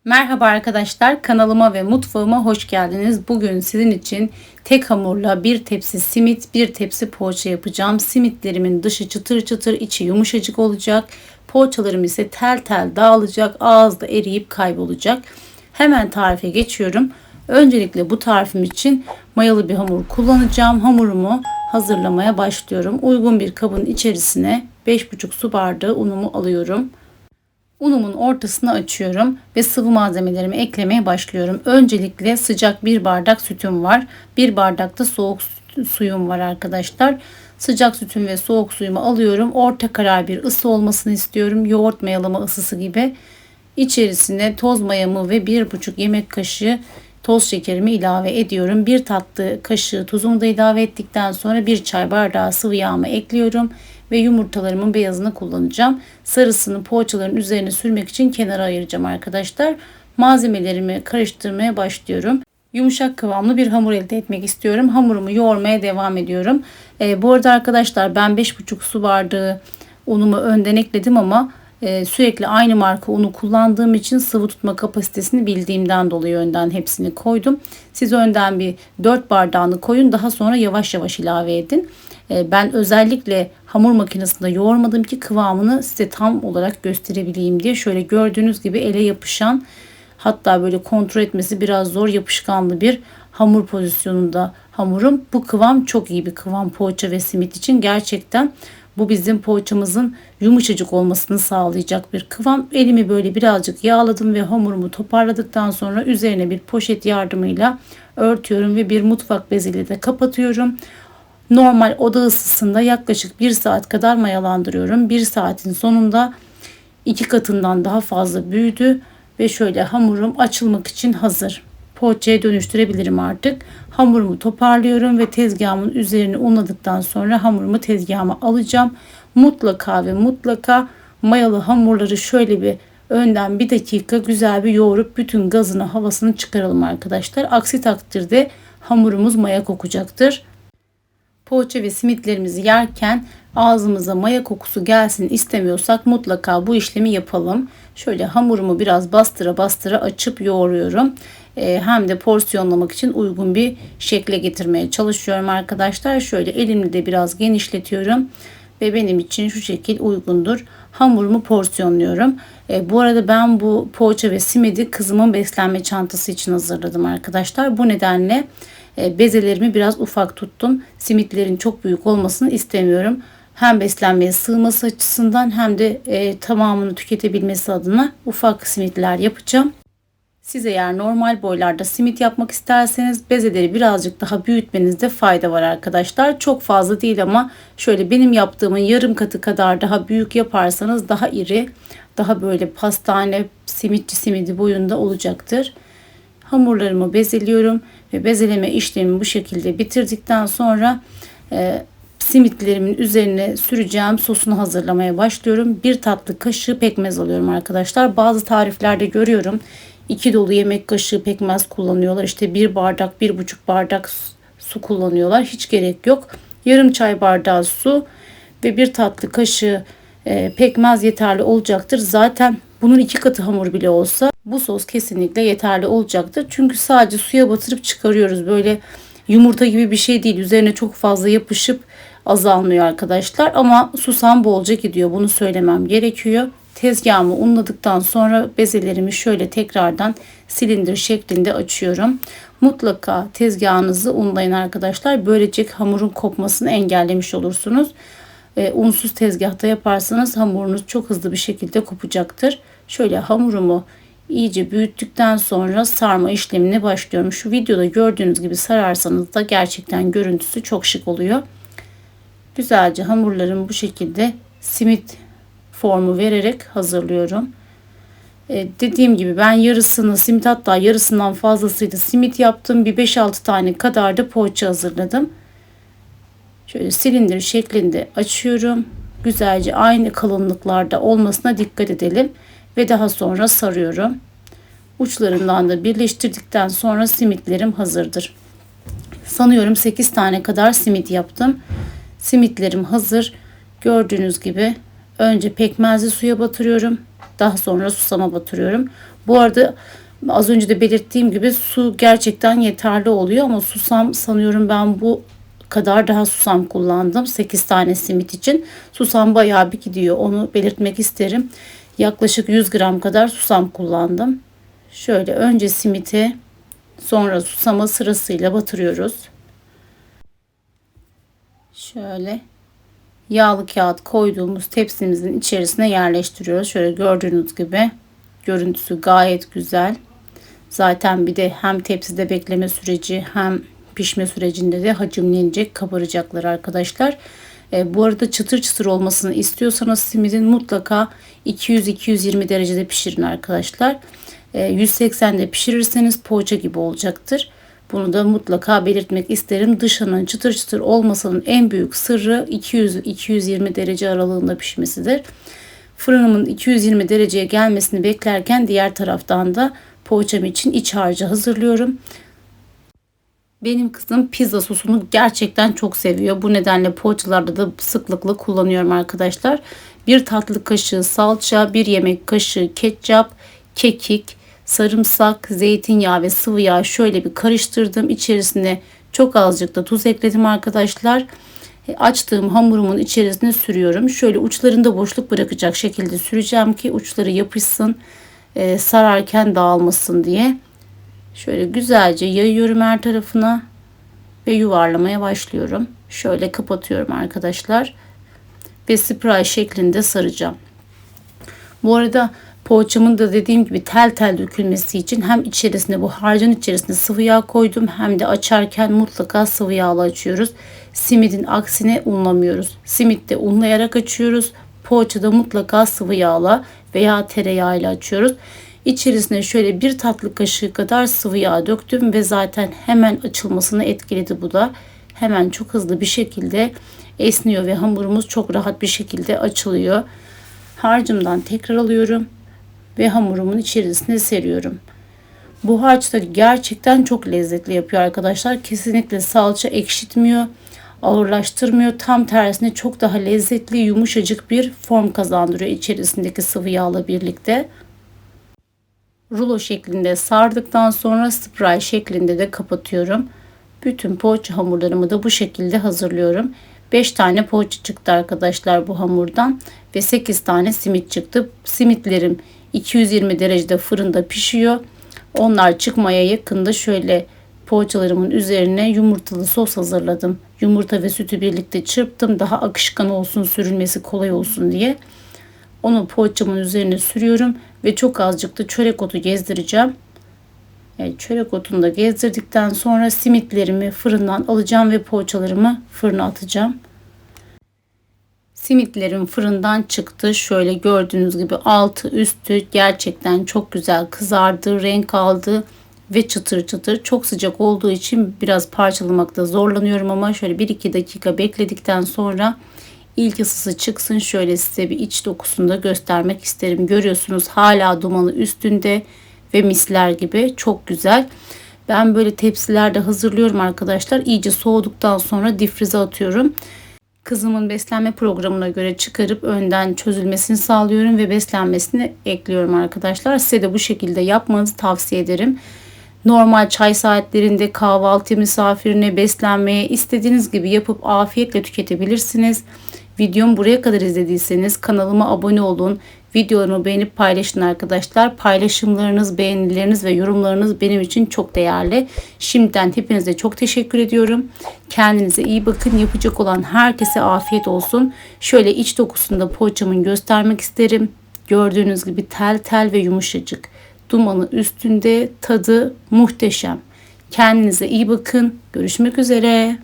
Merhaba arkadaşlar, kanalıma ve mutfağıma hoş geldiniz. Bugün sizin için tek hamurla bir tepsi simit, bir tepsi poğaça yapacağım. Simitlerimin dışı çıtır çıtır, içi yumuşacık olacak. Poğaçalarım ise tel tel dağılacak, ağızda eriyip kaybolacak. Hemen tarife geçiyorum. Öncelikle bu tarifim için mayalı bir hamur kullanacağım. Hamurumu hazırlamaya başlıyorum. Uygun bir kabın içerisine 5,5 su bardağı unumu alıyorum. Unumun ortasını açıyorum ve sıvı malzemelerimi eklemeye başlıyorum. Öncelikle sıcak bir bardak sütüm var. Bir bardak da soğuk suyum var arkadaşlar. Sıcak sütüm ve soğuk suyumu alıyorum. Orta karar bir ısı olmasını istiyorum. Yoğurt mayalama ısısı gibi. İçerisine toz mayamı ve 1,5 yemek kaşığı toz şekerimi ilave ediyorum. 1 tatlı kaşığı tuzumu da ilave ettikten sonra 1 çay bardağı sıvı yağımı ekliyorum ve yumurtalarımın beyazını kullanacağım. Sarısını poğaçaların üzerine sürmek için kenara ayıracağım arkadaşlar. Malzemelerimi karıştırmaya başlıyorum. Yumuşak kıvamlı bir hamur elde etmek istiyorum. Hamurumu yoğurmaya devam ediyorum. Bu arada arkadaşlar ben 5,5 su bardağı unumu önden ekledim ama sürekli aynı marka unu kullandığım için sıvı tutma kapasitesini bildiğimden dolayı önden hepsini koydum. Siz önden bir 4 bardağını koyun, daha sonra yavaş yavaş ilave edin. Ben özellikle hamur makinesinde yoğurmadım ki kıvamını size tam olarak gösterebileyim diye. Şöyle gördüğünüz gibi ele yapışan, hatta böyle kontrol etmesi biraz zor, yapışkanlı bir hamur pozisyonunda hamurum. Bu kıvam çok iyi bir kıvam poğaça ve simit için. Gerçekten bu bizim poğaçamızın yumuşacık olmasını sağlayacak bir kıvam. Elimi böyle birazcık yağladım ve hamurumu toparladıktan sonra üzerine bir poşet yardımıyla örtüyorum ve bir mutfak beziyle de kapatıyorum. Normal oda ısısında yaklaşık 1 saat kadar mayalandırıyorum. 1 saatin sonunda 2 katından daha fazla büyüdü ve şöyle hamurum açılmak için hazır. Poğaçaya dönüştürebilirim artık. Hamurumu toparlıyorum ve tezgahımın üzerini unladıktan sonra hamurumu tezgahıma alacağım. Mutlaka ve mutlaka mayalı hamurları şöyle bir önden 1 dakika güzel bir yoğurup bütün gazını, havasını çıkaralım arkadaşlar. Aksi takdirde hamurumuz maya kokacaktır. Poğaça ve simitlerimizi yerken ağzımıza maya kokusu gelsin istemiyorsak mutlaka bu işlemi yapalım. Şöyle hamurumu biraz bastıra bastıra açıp yoğuruyorum. Hem de porsiyonlamak için uygun bir şekle getirmeye çalışıyorum arkadaşlar. Şöyle elimle de biraz genişletiyorum ve benim için şu şekil uygundur. Hamurumu porsiyonluyorum. Bu arada ben bu poğaça ve simidi kızımın beslenme çantası için hazırladım arkadaşlar. Bu nedenle bezelerimi biraz ufak tuttum. Simitlerin çok büyük olmasını istemiyorum. Hem beslenmeye sığması açısından hem de tamamını tüketebilmesi adına ufak simitler yapacağım. Siz eğer normal boylarda simit yapmak isterseniz bezeleri birazcık daha büyütmenizde fayda var arkadaşlar. Çok fazla değil ama şöyle benim yaptığımın yarım katı kadar daha büyük yaparsanız daha iri, daha böyle pastane simitçi simidi boyunda olacaktır. Hamurlarımı bezeliyorum ve bezeleme işlemimi bu şekilde bitirdikten sonra simitlerimin üzerine süreceğim sosunu hazırlamaya başlıyorum. 1 tatlı kaşığı pekmez alıyorum arkadaşlar. Bazı tariflerde görüyorum 2 dolu yemek kaşığı pekmez kullanıyorlar. İşte 1 bardak, 1,5 bardak su kullanıyorlar. Hiç gerek yok. Yarım çay bardağı su ve 1 tatlı kaşığı pekmez yeterli olacaktır. Zaten bunun 2 katı hamur bile olsa bu sos kesinlikle yeterli olacaktır. Çünkü sadece suya batırıp çıkarıyoruz. Böyle yumurta gibi bir şey değil. Üzerine çok fazla yapışıp azalmıyor arkadaşlar. Ama susam bolca gidiyor. Bunu söylemem gerekiyor. Tezgahımı unladıktan sonra bezelerimi şöyle tekrardan silindir şeklinde açıyorum. Mutlaka tezgahınızı unlayın arkadaşlar. Böylece hamurun kopmasını engellemiş olursunuz. Unsuz tezgahta yaparsanız hamurunuz çok hızlı bir şekilde kopacaktır. Şöyle hamurumu iyice büyüttükten sonra sarma işlemine başlıyorum. Şu videoda gördüğünüz gibi sararsanız da gerçekten görüntüsü çok şık oluyor. Güzelce hamurlarımı bu şekilde simit formu vererek hazırlıyorum. Dediğim gibi ben yarısını simit, hatta yarısından fazlasıyla simit yaptım. Bir 5-6 tane kadar da poğaça hazırladım. Şöyle silindir şeklinde açıyorum. Güzelce aynı kalınlıklarda olmasına dikkat edelim. Ve daha sonra sarıyorum. Uçlarından da birleştirdikten sonra simitlerim hazırdır. Sanıyorum 8 tane kadar simit yaptım. Simitlerim hazır. Gördüğünüz gibi önce pekmezli suya batırıyorum. Daha sonra susama batırıyorum. Bu arada az önce de belirttiğim gibi su gerçekten yeterli oluyor ama susam sanıyorum ben bu kadar daha susam kullandım. 8 tane simit için. Susam bayağı bir gidiyor. Onu belirtmek isterim. Yaklaşık 100 gram kadar susam kullandım. Şöyle önce simiti sonra susama sırasıyla batırıyoruz. Şöyle yağlı kağıt koyduğumuz tepsimizin içerisine yerleştiriyoruz. Şöyle gördüğünüz gibi görüntüsü gayet güzel. Zaten bir de hem tepside bekleme süreci hem pişme sürecinde de hacimlenecek, kabaracaklar arkadaşlar. Bu arada çıtır çıtır olmasını istiyorsanız simidin mutlaka 200-220 derecede pişirin arkadaşlar. 180'de pişirirseniz poğaça gibi olacaktır. Bunu da mutlaka belirtmek isterim. Dışının çıtır çıtır olmasının en büyük sırrı 200-220 derece aralığında pişmesidir. Fırınımın 220 dereceye gelmesini beklerken diğer taraftan da poğaçam için iç harcı hazırlıyorum. Benim kızım pizza sosunu gerçekten çok seviyor. Bu nedenle poğaçalarda da sıklıkla kullanıyorum arkadaşlar. Bir tatlı kaşığı salça, bir yemek kaşığı ketçap, kekik, sarımsak, zeytinyağı ve sıvı yağ şöyle bir karıştırdım. İçerisine çok azıcık da tuz ekledim arkadaşlar. Açtığım hamurumun içerisine sürüyorum. Şöyle uçlarında boşluk bırakacak şekilde süreceğim ki uçları yapışsın, sararken dağılmasın diye. Şöyle güzelce yayıyorum her tarafına ve yuvarlamaya başlıyorum. Şöyle kapatıyorum arkadaşlar ve spiral şeklinde saracağım. Bu arada poğaçamın da dediğim gibi tel tel dökülmesi için hem içerisine bu harcın içerisine sıvı yağ koydum hem de açarken mutlaka sıvı yağla açıyoruz. Simidin aksine unlamıyoruz. Simitte unlayarak açıyoruz. Poğaçada mutlaka sıvı yağla veya tereyağıyla açıyoruz. İçerisine şöyle bir tatlı kaşığı kadar sıvı yağ döktüm ve zaten hemen açılmasını etkiledi bu da. Hemen çok hızlı bir şekilde esniyor ve hamurumuz çok rahat bir şekilde açılıyor. Harcımdan tekrar alıyorum ve hamurumun içerisine seriyorum. Bu harç da gerçekten çok lezzetli yapıyor arkadaşlar. Kesinlikle salça ekşitmiyor, ağırlaştırmıyor. Tam tersine çok daha lezzetli, yumuşacık bir form kazandırıyor içerisindeki sıvı yağla birlikte. Rulo şeklinde sardıktan sonra spiral şeklinde de kapatıyorum. Bütün poğaça hamurlarımı da bu şekilde hazırlıyorum. 5 tane poğaça çıktı arkadaşlar bu hamurdan ve 8 tane simit çıktı. Simitlerim 220 derecede fırında pişiyor. Onlar çıkmaya yakında şöyle poğaçalarımın üzerine yumurtalı sos hazırladım. Yumurta ve sütü birlikte çırptım. Daha akışkan olsun, sürülmesi kolay olsun diye. Onu poğaçamın üzerine sürüyorum ve çok azıcık da çörek otu gezdireceğim. Çörek otunu da gezdirdikten sonra simitlerimi fırından alacağım ve poğaçalarımı fırına atacağım. Simitlerim fırından çıktı. Şöyle gördüğünüz gibi altı üstü gerçekten çok güzel kızardı, renk aldı ve çıtır çıtır. Çok sıcak olduğu için biraz parçalamakta zorlanıyorum ama şöyle 1-2 dakika bekledikten sonra İlk ısısı çıksın. Şöyle size bir iç dokusunu da göstermek isterim. Görüyorsunuz hala dumanı üstünde ve misler gibi çok güzel. Ben böyle tepsilerde hazırlıyorum arkadaşlar. İyice soğuduktan sonra difrize atıyorum. Kızımın beslenme programına göre çıkarıp önden çözülmesini sağlıyorum ve beslenmesini ekliyorum arkadaşlar. Size de bu şekilde yapmanızı tavsiye ederim. Normal çay saatlerinde kahvaltı misafirine beslenmeye istediğiniz gibi yapıp afiyetle tüketebilirsiniz. Videomu buraya kadar izlediyseniz kanalıma abone olun. Videolarımı beğenip paylaşın arkadaşlar. Paylaşımlarınız, beğenileriniz ve yorumlarınız benim için çok değerli. Şimdiden hepinize çok teşekkür ediyorum. Kendinize iyi bakın. Yapacak olan herkese afiyet olsun. Şöyle iç dokusunda poğaçamın göstermek isterim. Gördüğünüz gibi tel tel ve yumuşacık. Dumanı üstünde, tadı muhteşem. Kendinize iyi bakın. Görüşmek üzere.